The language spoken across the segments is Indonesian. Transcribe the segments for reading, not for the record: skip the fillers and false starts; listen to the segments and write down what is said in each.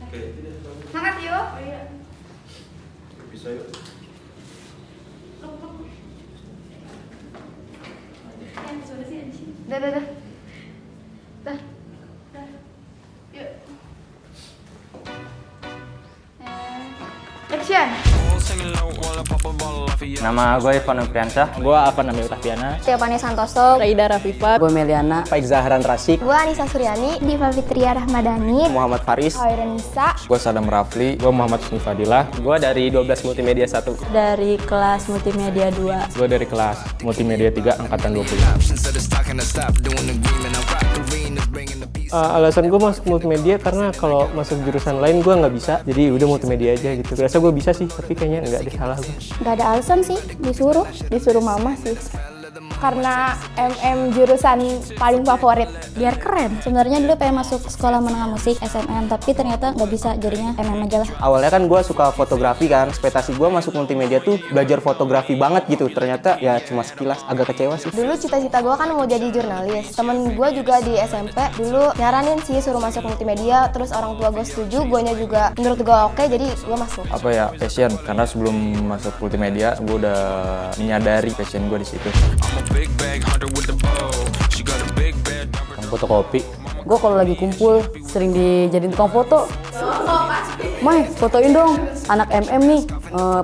Semangat yuk. Bisa yuk. Dah. Yuk. Action. Nama gue Ivan Nopriansyah. Gue Afan Nami Utahpiana. Tiapani Santoso, Raida Rafifah. Gue Meliana. Faik Zahran Rasik. gue Anissa Suryani, Diva Fitria Rahmadani, Muhammad Faris. Khairan Nisa, Gue Sadam Rafli. Gue Muhammad Husni Fadilah. Gue dari 12 Multimedia 1. Dari kelas Multimedia 2. Gue dari kelas Multimedia 3 Angkatan 20. Alasan gue masuk multimedia karena kalau masuk jurusan lain gue nggak bisa. Jadi udah multimedia aja gitu. Biasa gue bisa sih, tapi kayaknya nggak ada salah gue. Gak ada alasan sih, disuruh mama sih. Karena jurusan paling favorit, biar keren. Sebenarnya dulu pengen masuk sekolah menengah musik SMM, tapi ternyata nggak bisa, jadinya aja lah. Awalnya kan gue suka fotografi kan, ekspektasi gue masuk multimedia tuh belajar fotografi banget gitu. Ternyata ya cuma sekilas, agak kecewa sih. Dulu cita-cita gue kan mau jadi jurnalis. Temen gue juga di SMP dulu nyaranin sih suruh masuk multimedia, terus orang tua gue setuju, guanya juga menurut gue oke, jadi gue masuk. Apa ya, passion. Karena sebelum masuk multimedia, gue udah menyadari passion gue di situ. Kan fotokopi. Gue kalau lagi kumpul sering dijadiin tukang foto. Mai, fotoin dong. Anak MM nih,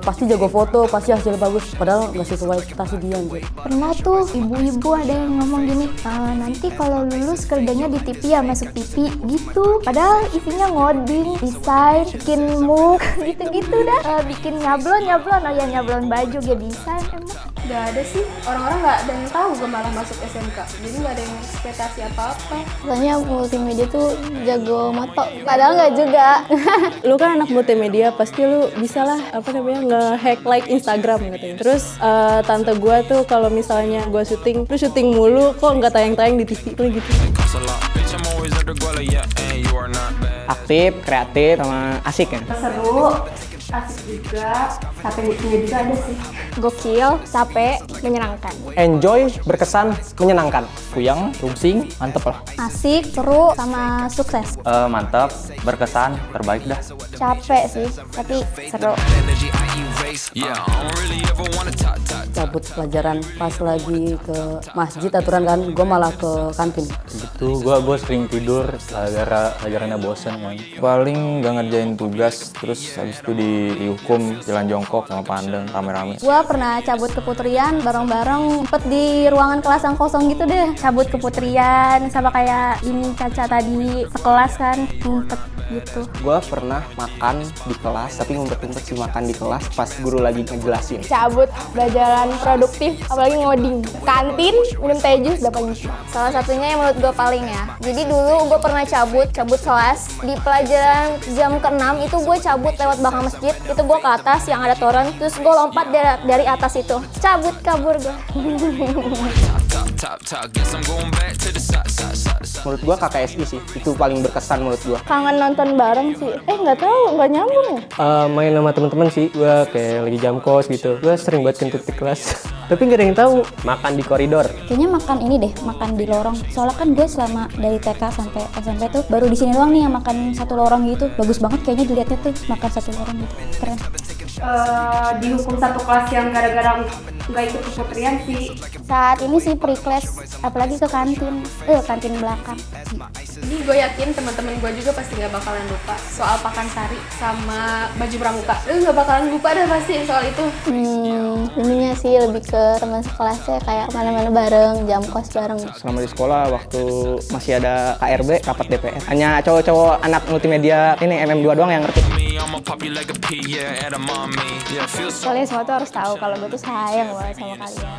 pasti jago foto, pasti hasil bagus. Padahal nggak sesuai ekspektasi dia. Pernah tuh ibu-ibu ada yang ngomong gini, nanti kalau lulus kerjanya di TV ya, masuk TV gitu. Padahal isinya ngoding, desain, bikin muk, gitu-gitu dah. Bikin nyablon, oh ya nyablon baju ya desain emang. Gak ada sih, orang-orang gak ada yang tahu gue malah masuk SMK. Jadi gak ada yang ekspektasi apa-apa. Katanya multimedia tuh jago moto, padahal nggak juga. Lu kan anak multimedia, pasti lu bisa lah nge-hack like Instagram katanya. Terus tante gue tuh kalau misalnya gue syuting, terus syuting mulu kok nggak tayang-tayang di TV gitu. Aktif, kreatif, sama asik kan. Seru, asik juga, capeknya juga ada sih. Gokil, capek, menyenangkan. Enjoy, berkesan, menyenangkan. Puyang, rungsing, mantep lah. Asik, seru, sama sukses. Mantap, berkesan, terbaik dah. Capek sih, tapi seru. Cabut pelajaran pas lagi ke masjid aturan kan, gue malah ke kantin. Gitu, gue sering tidur gara-gara pelajarannya bosen kan. Paling gak ngerjain tugas, terus habis itu dihukum jalan jongkok sama pandang rame-rame. Gue pernah cabut ke Putrian bareng-bareng, sempet di ruangan kelas yang kosong gitu deh. Cabut ke Putrian sama kayak ini Caca tadi sekelas kan, ngumpet gitu. Gue pernah makan di kelas, tapi ngumpet-ngumpet sih makan di kelas pas guru lagi ngejelasin. Cabut pelajaran produktif, apalagi ngoding. Kantin, minum teh jus, dapat jus. Salah satunya yang menurut gue paling ya. Jadi dulu gue pernah cabut kelas. Di pelajaran jam ke-6 itu gue cabut lewat belakang masjid. Itu gue ke atas yang ada toren, terus gue lompat dari atas itu. Cabut, kabur gue. Menurut gue KKSI sih, itu paling berkesan menurut gue. Kangen nonton bareng sih. Nggak tahu, nggak nyambung ya. Main sama teman-teman sih, gue kayak lagi jam kos gitu. Gue sering buat kentut di kelas. Tapi nggak ada yang tahu, makan di koridor. Kayaknya makan ini deh, makan di lorong. Soalnya kan gue selama dari TK sampai SMP tuh baru di sini doang nih yang makan satu lorong gitu. Bagus banget kayaknya dilihatnya tuh, makan satu lorong gitu. Keren. Dihukum satu kelas yang gara-gara nggak ikut keputrian sih. Saat ini sih pre-class, apalagi ke kantin. Kantin belakang. Jadi gue yakin teman-teman gue juga pasti nggak bakalan lupa soal pakan sari sama baju pramuka. Lu nggak bakalan lupa dah pasti soal itu. Ininya sih lebih ke teman sekelasnya kayak mana-mana bareng, jam kos bareng. Selama di sekolah waktu masih ada KRB, rapat DPR. Hanya cowok-cowok anak multimedia ini MM2 doang yang ngerti. Soalnya semua tuh harus tahu kalau gue tuh sayang banget sama kalian.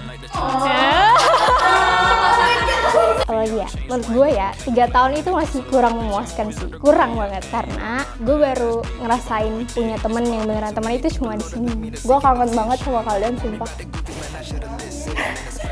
Apalagi ya, menurut gue ya 3 tahun itu masih kurang memuaskan sih. Kurang banget karena gue baru ngerasain punya temen yang beneran teman itu cuma di sini. Gue kangen banget sama kalian, sumpah.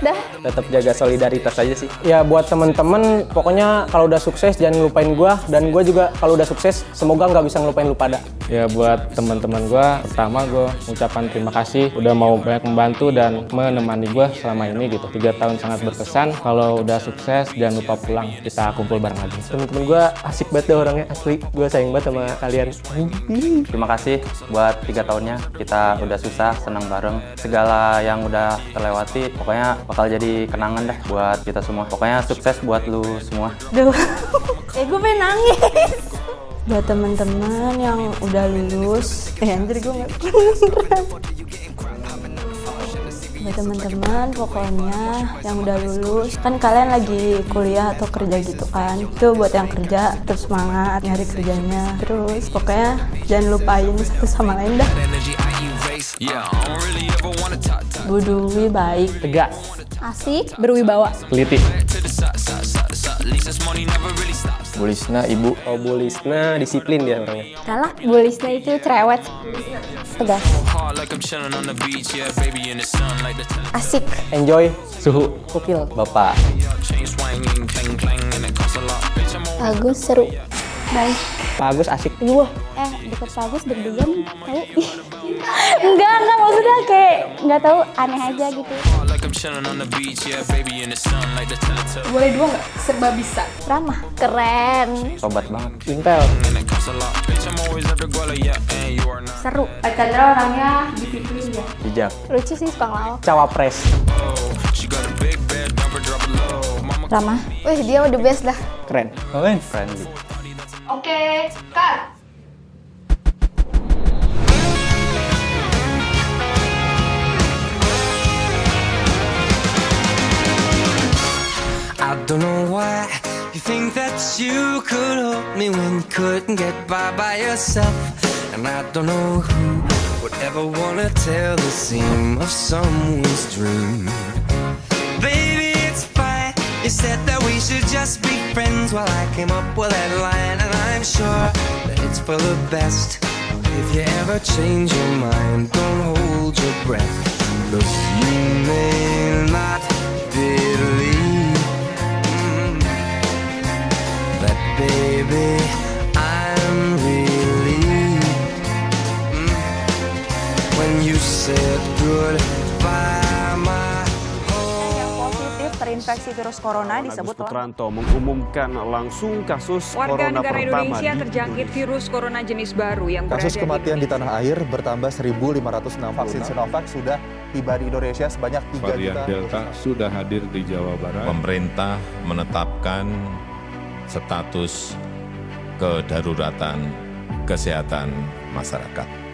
Dah. Tetap jaga solidaritas aja sih. Ya buat temen-temen, pokoknya kalau udah sukses jangan ngelupain gue. Dan gue juga kalau udah sukses, semoga nggak bisa ngelupain lu pada. Ya buat teman-teman gue, pertama gue ucapan terima kasih udah mau banyak membantu dan menemani gue selama ini gitu. 3 tahun sangat berkesan. Kalau udah sukses jangan lupa pulang, kita kumpul bareng lagi. Teman-teman gue asik banget deh orangnya, asli. Gue sayang banget sama kalian. Terima kasih buat 3 tahunnya, kita udah susah, senang bareng. Segala yang udah terlewati, pokoknya bakal jadi kenangan deh buat kita semua. Pokoknya sukses buat lu semua. Duh, gue pengen nangis. Buat teman-teman yang udah lulus, anjir gue nggak beneran. Buat teman-teman pokoknya yang udah lulus, kan kalian lagi kuliah atau kerja gitu kan. Itu buat yang kerja, terus semangat nyari kerjanya. Terus pokoknya jangan lupain satu sama lain dah. Budui baik, Tegas, Asik. berwibawa. teliti. Bu Lisna, Ibu. Oh, Bu Lisna disiplin dia orangnya. Galak. Bu Lisna itu cerewet. Tegas. Asik. Enjoy, suhu. Gokil. Bapak. Bagus, seru. Baik. Pak Agus asik. Wah, deket Pak Agus deg-degan tahu. enggak maksudnya kayak nggak tahu, aneh aja gitu. Boleh 2 nggak? Serba bisa. Ramah. Keren. Sobat banget. Intel. Seru. Pak Chandra orangnya disiplin ya. Bijak. Lucu sih, suka ngelawak. Cawapres. Ramah. Wih, dia udah best dah. Keren. Friendly. Oke, Kak. I don't know why you think that you could help me when you couldn't get by yourself. And I don't know who would ever wanna tell the seam of someone's dream. Baby, it's fine. You said that we should just be friends. Well, I came up with that line, and I'm sure that it's for the best. If you ever change your mind, don't hold your breath. Look, you may not believe that, baby, I'm relieved when you said goodbye. Terinfeksi virus corona disebut Putranto mengumumkan langsung kasus warga corona negara pertama Indonesia terjangkit virus corona jenis baru yang kasus berada kematian di tanah air bertambah 1.560. Vaksin Sinovac sudah tiba di Indonesia sebanyak 3 Varian juta. Delta sudah hadir di Jawa Barat. Pemerintah menetapkan status kedaruratan kesehatan masyarakat.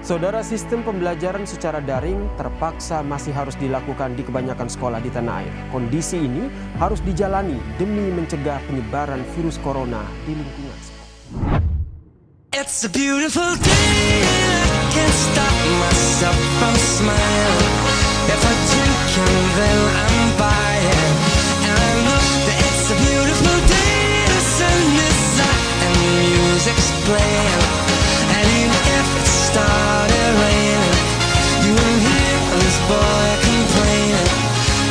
Saudara, sistem pembelajaran secara daring terpaksa masih harus dilakukan di kebanyakan sekolah di tanah air. Kondisi ini harus dijalani demi mencegah penyebaran virus corona di lingkungan sekolah. It's a beautiful day and I can't stop myself from smiling. If I drink and then I'm buying. And I look, it's a beautiful day, the sun is up and the music's playing. And even if it started raining, you won't hear this boy complaining.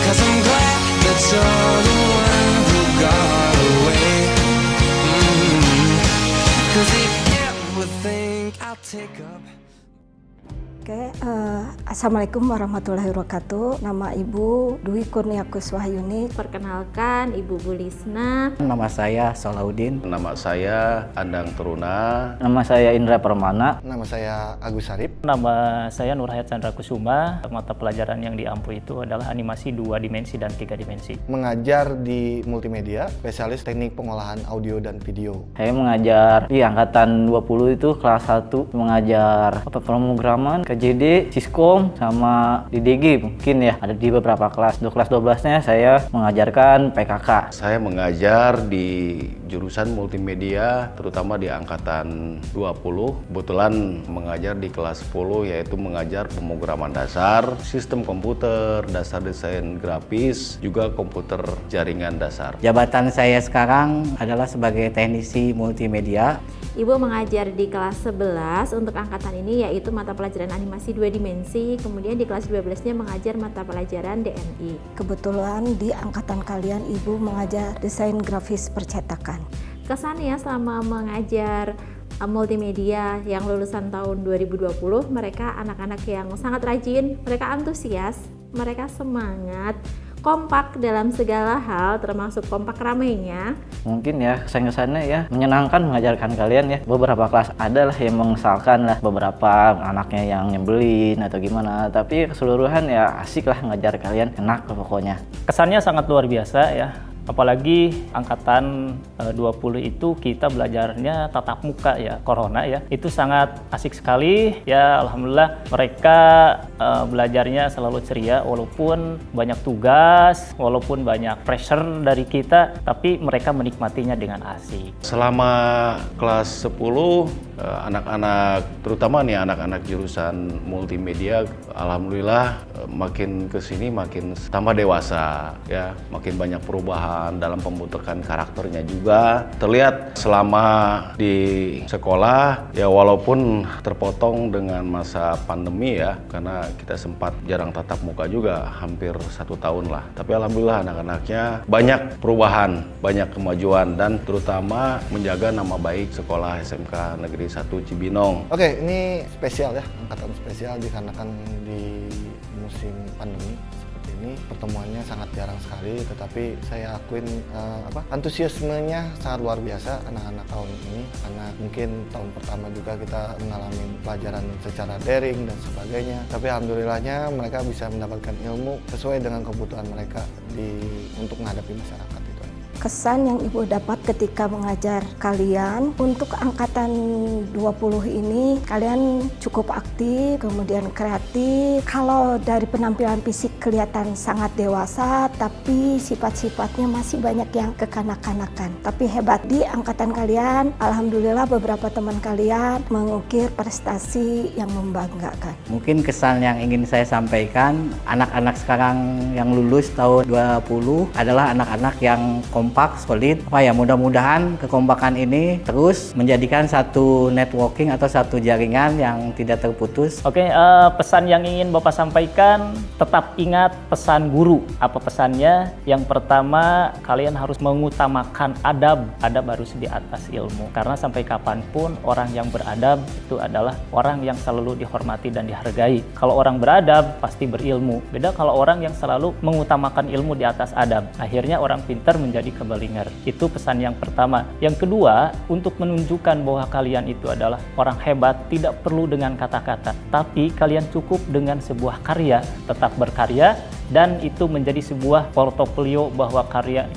'Cause I'm glad that you're the one who got away. 'Cause if you ever think I'll take up. Oke, Assalamualaikum warahmatullahi wabarakatuh. Nama Ibu Dwi Kurniakus Wahyuni. Perkenalkan, Ibu Bu Lisna. Nama saya Salahuddin. Nama saya Andang Teruna. Nama saya Indra Permana. Nama saya Agus Harip. Nama saya Nurhayat Chandra Kusuma. Mata pelajaran yang diampu itu adalah animasi 2 dimensi dan 3 dimensi. Mengajar di multimedia, spesialis teknik pengolahan audio dan video. Saya mengajar di angkatan 20 itu kelas 1, mengajar pemrograman, KJD, Siskom, sama di DG mungkin ya. Ada di beberapa kelas. Untuk kelas 12-nya saya mengajarkan PKK. Saya mengajar di jurusan multimedia, terutama di angkatan 20. Kebetulan mengajar di kelas 10, yaitu mengajar pemrograman dasar, sistem komputer, dasar desain grafis, juga komputer jaringan dasar. Jabatan saya sekarang adalah sebagai teknisi multimedia. Ibu mengajar di kelas 11 untuk angkatan ini, yaitu mata pelajaran animasi 2 dimensi. Kemudian di kelas 12-nya mengajar mata pelajaran DNI. Kebetulan di angkatan kalian Ibu mengajar desain grafis percetakan. Kesannya selama mengajar multimedia yang lulusan tahun 2020, mereka anak-anak yang sangat rajin, mereka antusias, mereka semangat, kompak dalam segala hal, termasuk kompak ramainya. Mungkin ya kesan-kesannya ya menyenangkan mengajarkan kalian ya. Beberapa kelas ada lah yang mengesalkan lah, beberapa anaknya yang nyebelin atau gimana, tapi keseluruhan ya asik lah ngajar kalian, enak pokoknya. Kesannya sangat luar biasa ya. Apalagi angkatan 20 itu kita belajarnya tatap muka ya, corona ya. Itu sangat asik sekali ya, alhamdulillah mereka belajarnya selalu ceria walaupun banyak tugas, walaupun banyak pressure dari kita, tapi mereka menikmatinya dengan asik. Selama kelas 10 anak-anak, terutama nih anak-anak jurusan multimedia, alhamdulillah makin kesini makin tambah dewasa ya, makin banyak perubahan dalam pembentukan karakternya juga terlihat selama di sekolah ya, walaupun terpotong dengan masa pandemi ya, karena kita sempat jarang tatap muka juga hampir 1 tahun lah, tapi alhamdulillah anak-anaknya banyak perubahan, banyak kemajuan, dan terutama menjaga nama baik sekolah SMK Negeri 1 Cibinong. Oke, ini spesial ya, angkatan spesial dikarenakan di musim pandemi seperti ini pertemuannya sangat jarang sekali, tetapi saya akuin antusiasmenya sangat luar biasa anak-anak tahun ini, karena mungkin tahun pertama juga kita mengalami pelajaran secara daring dan sebagainya, tapi alhamdulillahnya mereka bisa mendapatkan ilmu sesuai dengan kebutuhan mereka untuk menghadapi masyarakat. Kesan yang Ibu dapat ketika mengajar kalian, untuk angkatan 20 ini kalian cukup aktif, kemudian kreatif. Kalau dari penampilan fisik kelihatan sangat dewasa, tapi sifat-sifatnya masih banyak yang kekanak-kanakan. Tapi hebat di angkatan kalian, alhamdulillah beberapa teman kalian mengukir prestasi yang membanggakan. Mungkin kesan yang ingin saya sampaikan, anak-anak sekarang yang lulus tahun 20 adalah anak-anak yang kompak, solid. Mudah-mudahan kekompakan ini terus menjadikan satu networking atau satu jaringan yang tidak terputus. Oke, pesan yang ingin Bapak sampaikan, tetap ingat pesan guru. Apa pesannya? Yang pertama, kalian harus mengutamakan adab. Adab harus di atas ilmu. Karena sampai kapanpun orang yang beradab itu adalah orang yang selalu dihormati dan dihargai. Kalau orang beradab pasti berilmu. Beda kalau orang yang selalu mengutamakan ilmu di atas adab. Akhirnya orang pintar menjadi kebalinger. Itu pesan yang pertama. Yang kedua, untuk menunjukkan bahwa kalian itu adalah orang hebat, tidak perlu dengan kata-kata, tapi kalian cukup dengan sebuah karya. Tetap berkarya, dan itu menjadi sebuah portofolio bahwa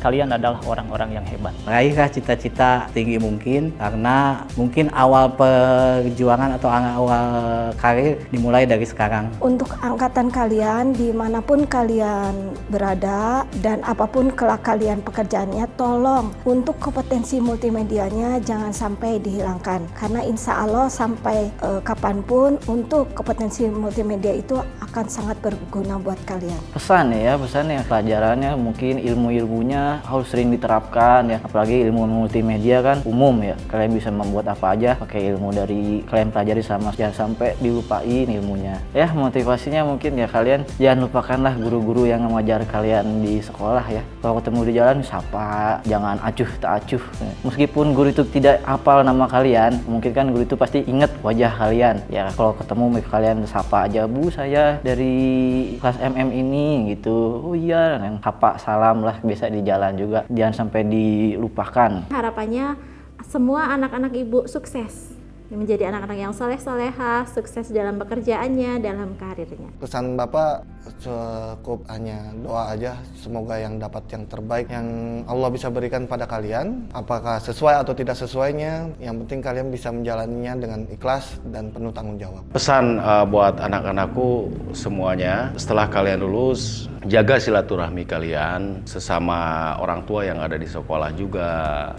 kalian adalah orang-orang yang hebat. Raihlah cita-cita tinggi mungkin, karena mungkin awal perjuangan atau awal karir dimulai dari sekarang. Untuk angkatan kalian, dimanapun kalian berada dan apapun kelak kalian pekerjaannya, tolong untuk kompetensi multimedianya jangan sampai dihilangkan, karena insya Allah sampai kapanpun untuk kompetensi multimedia itu akan sangat berguna buat kalian. Pesannya pelajarannya mungkin ilmu-ilmunya harus sering diterapkan ya, apalagi ilmu multimedia kan umum ya, kalian bisa membuat apa aja pakai ilmu dari kalian pelajari, sama jangan sampai dilupain ilmunya ya. Motivasinya mungkin ya, kalian jangan lupakanlah guru-guru yang mengajar kalian di sekolah ya. Kalau ketemu di jalan sapa, jangan acuh tak acuh. Meskipun guru itu tidak hafal nama kalian, mungkin kan guru itu pasti ingat wajah kalian ya. Kalau ketemu kalian sapa aja, Bu saya dari kelas MM ini gitu, oh iya, hapa salam lah, biasa di jalan juga, jangan sampai dilupakan. Harapannya semua anak-anak ibu sukses, menjadi anak-anak yang soleh-soleha, sukses dalam pekerjaannya, dalam karirnya. Pesan Bapak cukup hanya doa aja, semoga yang dapat yang terbaik yang Allah bisa berikan pada kalian. Apakah sesuai atau tidak sesuainya, yang penting kalian bisa menjalaninya dengan ikhlas dan penuh tanggung jawab. Pesan buat anak-anakku semuanya, setelah kalian lulus, jaga silaturahmi kalian sesama orang tua yang ada di sekolah juga,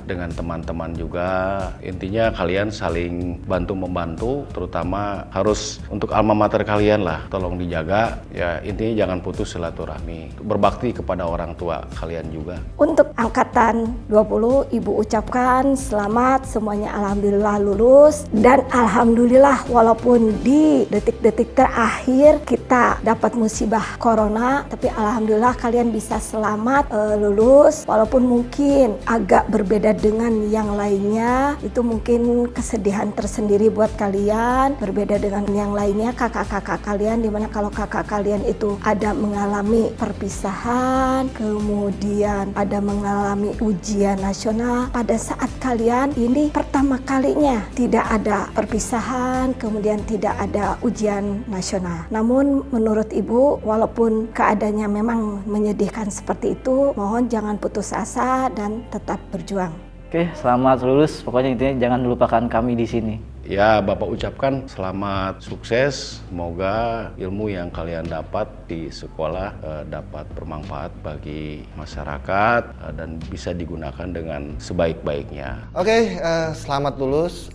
dengan teman-teman juga. Intinya kalian saling bantu-membantu, terutama harus untuk alma mater kalian lah, tolong dijaga ya. Intinya jangan putus silaturahmi, berbakti kepada orang tua kalian juga. Untuk angkatan 20, Ibu ucapkan selamat semuanya, alhamdulillah lulus, dan alhamdulillah walaupun di detik-detik terakhir kita dapat musibah corona, tapi alhamdulillah kalian bisa selamat lulus, walaupun mungkin agak berbeda dengan yang lainnya. Itu mungkin kesedihan tersendiri buat kalian, berbeda dengan yang lainnya kakak-kakak kalian, dimana kalau kakak kalian itu ada mengalami perpisahan, kemudian ada mengalami ujian nasional. Pada saat kalian ini pertama kalinya tidak ada perpisahan, kemudian tidak ada ujian nasional. Namun menurut Ibu, walaupun keadaannya memang menyedihkan seperti itu, mohon jangan putus asa dan tetap berjuang. Oke, selamat lulus. Pokoknya intinya jangan lupakan kami di sini. Ya, Bapak ucapkan selamat sukses. Semoga ilmu yang kalian dapat di sekolah dapat bermanfaat bagi masyarakat dan bisa digunakan dengan sebaik-baiknya. Oke, selamat lulus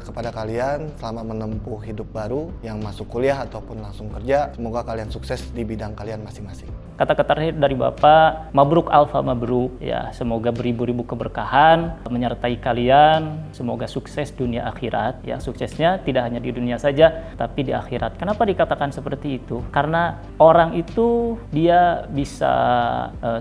kepada kalian. Selamat menempuh hidup baru yang masuk kuliah ataupun langsung kerja. Semoga kalian sukses di bidang kalian masing-masing. Kata-kata terakhir dari Bapak, mabruk alfa mabruk. Ya, semoga beribu-ribu keberkahan menyertai kalian. Semoga sukses dunia akhirat. Ya, suksesnya tidak hanya di dunia saja, tapi di akhirat. Kenapa dikatakan seperti itu? Karena orang itu dia bisa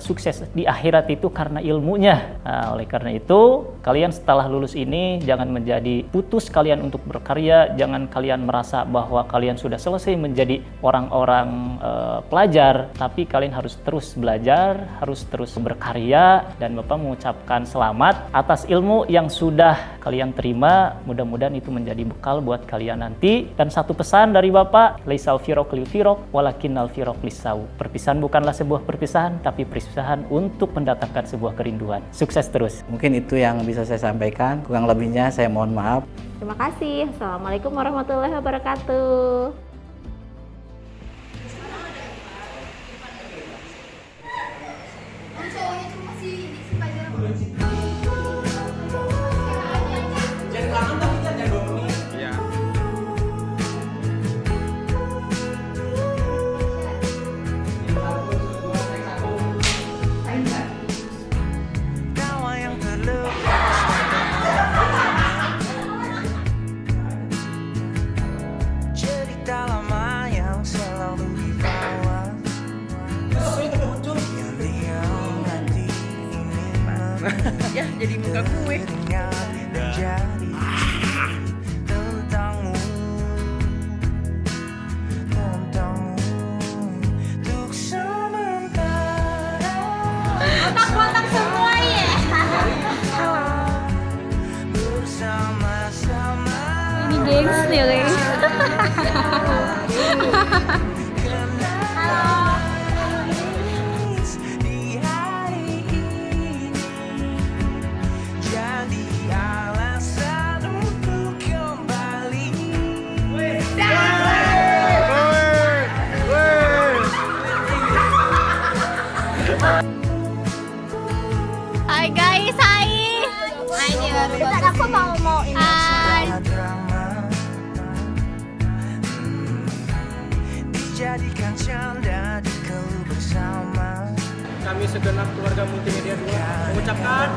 sukses di akhirat itu karena ilmunya. Nah, oleh karena itu, kalian setelah lulus ini jangan menjadi putus kalian untuk berkarya. Jangan kalian merasa bahwa kalian sudah selesai menjadi orang-orang pelajar, tapi kalian harus terus belajar, harus terus berkarya, dan Bapak mengucapkan selamat atas ilmu yang sudah kalian terima. Mudah-mudahan itu menjadi bekal buat kalian nanti. Dan satu pesan dari Bapak, laisal firaq lil firaq walakinnal firaq lisau. Perpisahan bukanlah sebuah perpisahan, tapi perpisahan untuk mendatangkan sebuah kerinduan. Sukses terus. Mungkin itu yang bisa saya sampaikan. Kurang lebihnya saya mohon maaf. Terima kasih. Assalamualaikum warahmatullahi wabarakatuh. Ya, jadi muka gue. Botak-botak semua ya. Ini gengs nih, guys. Hai guys, hai. Hai dia. Aku mau ini. Hai. Dijadikan canda di bersama. Kami segenap keluarga Multimedia 2 mengucapkan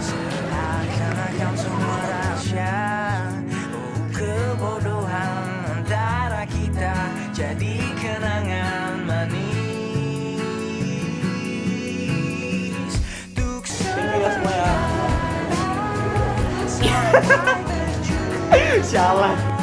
seakan-akan semua rahasia, kebodohan antara kita jadi kenangan manis. Sialan.